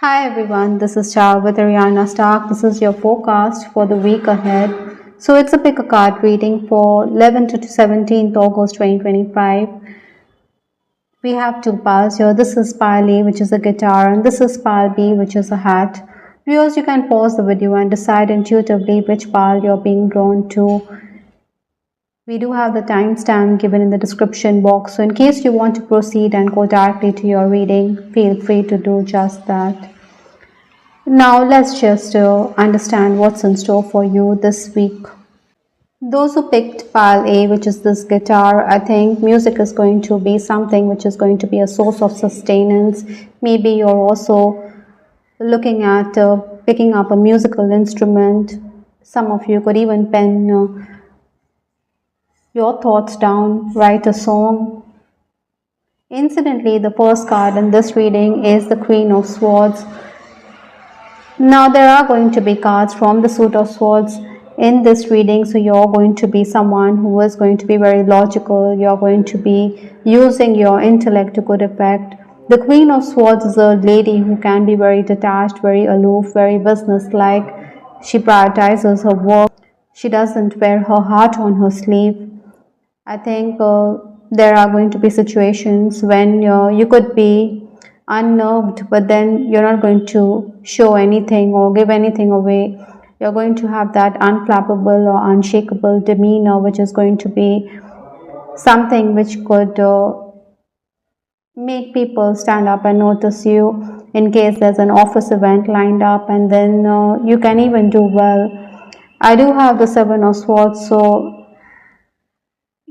Hi everyone, this is Char with Ariana Stark. This is your forecast for the week ahead. So it's a pick a card reading for 11th to 17th August 2025. We have two piles here. This is pile A, which is a guitar, and this is pile B, which is a hat. Viewers, you can pause the video and decide intuitively which pile you're being drawn to. We do have the timestamp given in the description box, so in case you want to proceed and go directly to your reading, feel free to do just that. Now let's just understand what's in store for you this week. Those who picked pile A, which is this guitar, I think music is going to be something which is going to be a source of sustenance. Maybe you're also looking at picking up a musical instrument. Some of you could even pen your thoughts down, write a song. Incidentally, the first card in this reading is the Queen of Swords. Now there are going to be cards from the Suit of Swords in this reading, so you're going to be someone who is going to be very logical. You're going to be using your intellect to good effect. The Queen of Swords is a lady who can be very detached, very aloof, very businesslike. She prioritizes her work. She doesn't wear her heart on her sleeve. I think there are going to be situations when you could be unnerved, but then you're not going to show anything or give anything away. You're going to have that unflappable or unshakable demeanor, which is going to be something which could make people stand up and notice you in case there's an office event lined up, and then you can even do well. I do have the Seven of Swords, so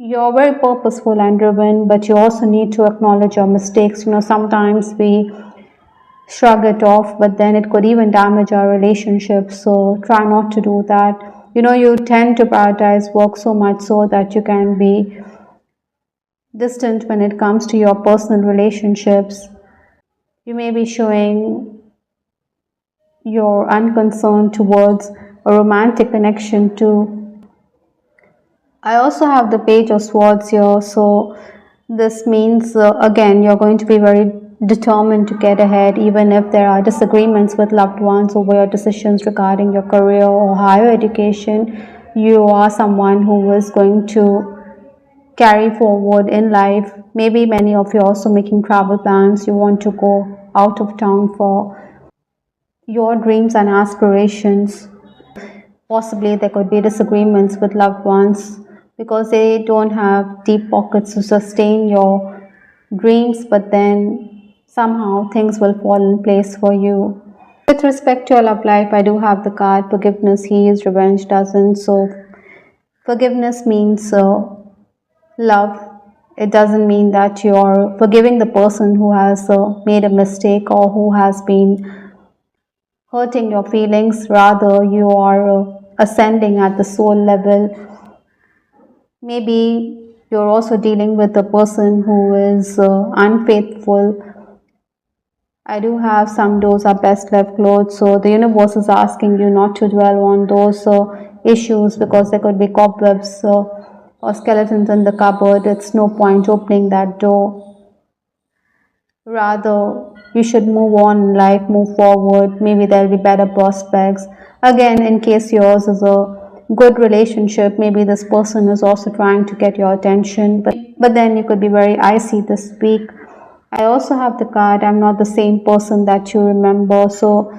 you're very purposeful and driven, but you also need to acknowledge your mistakes. Sometimes we shrug it off, but then it could even damage our relationships. So try not to do that. You tend to prioritize work so much so that you can be distant when it comes to your personal relationships. You may be showing your unconcern towards a romantic connection too. I also have the Page of Swords here, so this means again you're going to be very determined to get ahead, even if there are disagreements with loved ones over your decisions regarding your career or higher education. You are someone who is going to carry forward in life. Maybe many of you are also making travel plans. You want to go out of town for your dreams and aspirations. Possibly there could be disagreements with loved ones because they don't have deep pockets to sustain your dreams, but then somehow things will fall in place for you. With respect to your love life, I do have the card Forgiveness Heals, Revenge Doesn't. So forgiveness means love. It doesn't mean that you're forgiving the person who has made a mistake or who has been hurting your feelings. Rather, you are ascending at the soul level. Maybe you're also dealing with a person who is unfaithful. I do have some doors are best left closed, so the universe is asking you not to dwell on those issues because there could be cobwebs or skeletons in the cupboard. It's no point opening that door. Rather, you should move on in life, move forward. Maybe there'll be better prospects. Again, in case yours is a good relationship, maybe this person is also trying to get your attention, but then you could be very icy this week. I also have the card I'm not the same person that you remember. So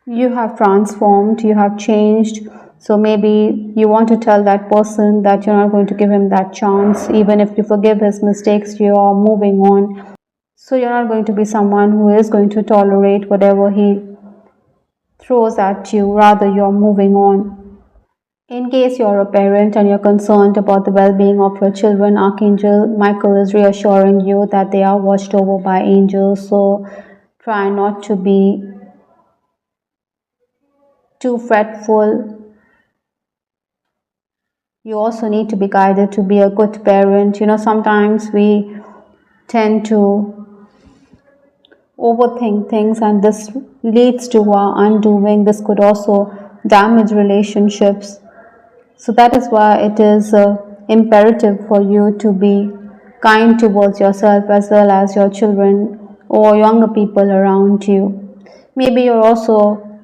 you have transformed, you have changed. So maybe you want to tell that person that you're not going to give him that chance. Even if you forgive his mistakes, you are moving on. So you're not going to be someone who is going to tolerate whatever he throws at you. Rather, you're moving on. In case you're a parent and you're concerned about the well-being of your children, Archangel Michael is reassuring you that they are watched over by angels. So try not to be too fretful. You also need to be guided to be a good parent. Sometimes we tend to overthink things, and this leads to our undoing. This could also damage relationships. So that is why it is imperative for you to be kind towards yourself as well as your children or younger people around you. Maybe you're also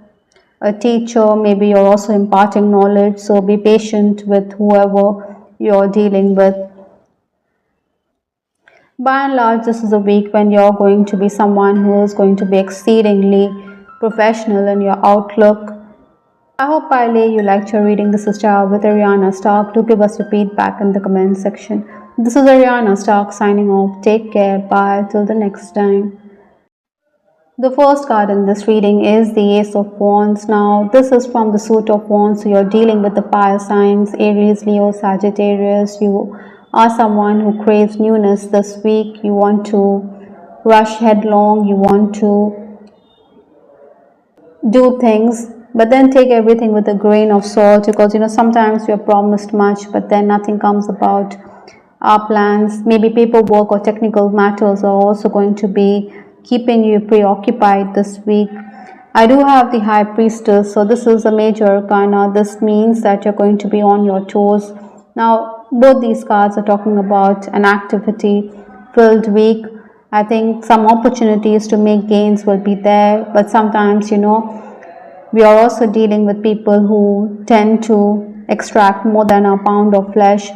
a teacher, maybe you're also imparting knowledge, so be patient with whoever you're dealing with. By and large, this is a week when you're going to be someone who is going to be exceedingly professional in your outlook. I hope, Piley, you liked your reading. This is Ciao with Ariana Stark. Do give us your feedback in the comment section. This is Ariana Stark signing off. Take care. Bye. Till the next time. The first card in this reading is the Ace of Wands. Now, this is from the suit of Wands, so you're dealing with the fire signs, Aries, Leo, Sagittarius. You are someone who craves newness this week. You want to rush headlong, you want to do things, but then take everything with a grain of salt, because sometimes you're promised much, but then nothing comes about. Our plans, maybe paperwork or technical matters, are also going to be keeping you preoccupied this week. I do have the High Priestess, so this is a major arcana. This means that you're going to be on your toes. Now, both these cards are talking about an activity filled week. I think some opportunities to make gains will be there, but sometimes, we are also dealing with people who tend to extract more than a pound of flesh.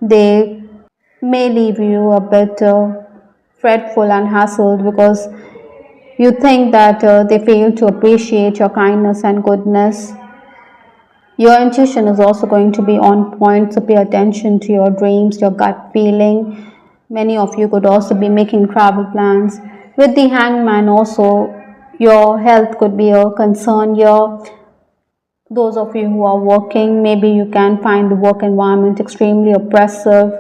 They may leave you a bit fretful and hassled because you think that they fail to appreciate your kindness and goodness. Your intuition is also going to be on point, so pay attention to your dreams, your gut feeling. Many of you could also be making travel plans. With the Hangman also, your health could be a concern here. Those of you who are working, maybe you can find the work environment extremely oppressive.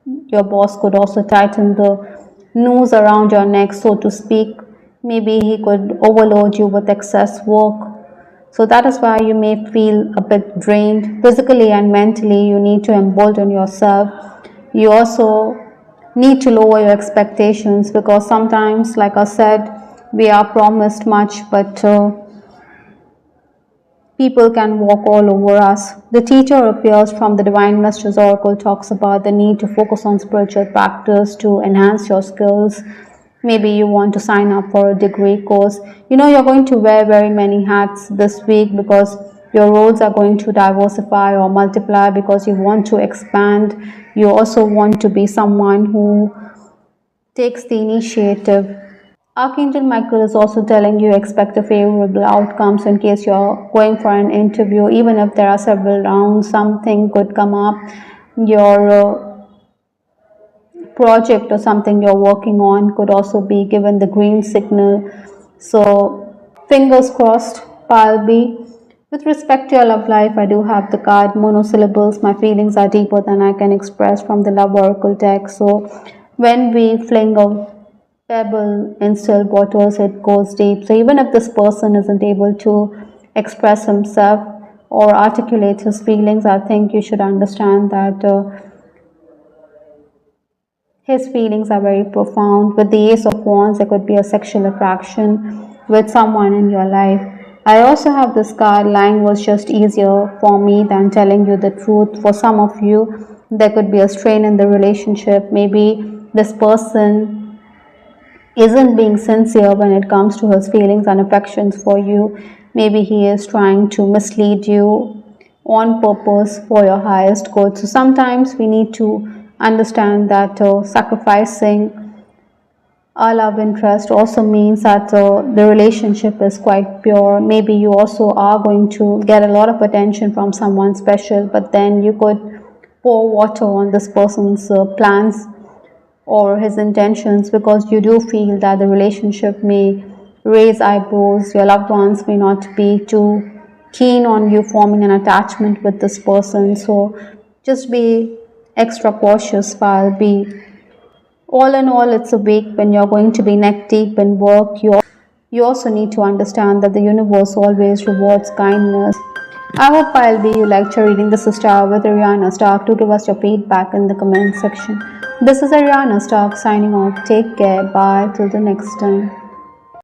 Your boss could also tighten the noose around your neck, so to speak. Maybe he could overload you with excess work. So that is why you may feel a bit drained. Physically and mentally, you need to embolden yourself. You also need to lower your expectations, because sometimes, like I said, we are promised much, but people can walk all over us. The teacher appears from the Divine Mistress Oracle, talks about the need to focus on spiritual practice to enhance your skills. Maybe you want to sign up for a degree course. You're going to wear very many hats this week, because your roles are going to diversify or multiply, because you want to expand. You also want to be someone who takes the initiative. Archangel Michael is also telling you expect a favorable outcomes in case you're going for an interview. Even if there are several rounds, something could come up. Your project or something you're working on could also be given the green signal. So fingers crossed, Palby. With respect to your love life, I do have the card monosyllables. My feelings are deeper than I can express, from the Love Oracle deck. So when we fling a pebble in still waters, it goes deep. So even if this person isn't able to express himself or articulate his feelings, I think you should understand that his feelings are very profound. With the Ace of Wands, there could be a sexual attraction with someone in your life. I also have this card, lying was just easier for me than telling you the truth. For some of you, there could be a strain in the relationship. Maybe this person isn't being sincere when it comes to his feelings and affections for you. Maybe he is trying to mislead you on purpose for your highest good. So sometimes we need to understand that sacrificing our love interest also means that the relationship is quite pure. Maybe you also are going to get a lot of attention from someone special, but then you could pour water on this person's plans or his intentions, because you do feel that the relationship may raise eyebrows. Your loved ones may not be too keen on you forming an attachment with this person. So just be extra cautious, while be all in all, it's a week when you're going to be neck deep in work. You also need to understand that the universe always rewards kindness. I hope, I'll be you liked your reading. This is Star with Ariana Stark. Do give us your feedback in the comment section. This is Ariana Stark signing off. Take care. Bye. Till the next time.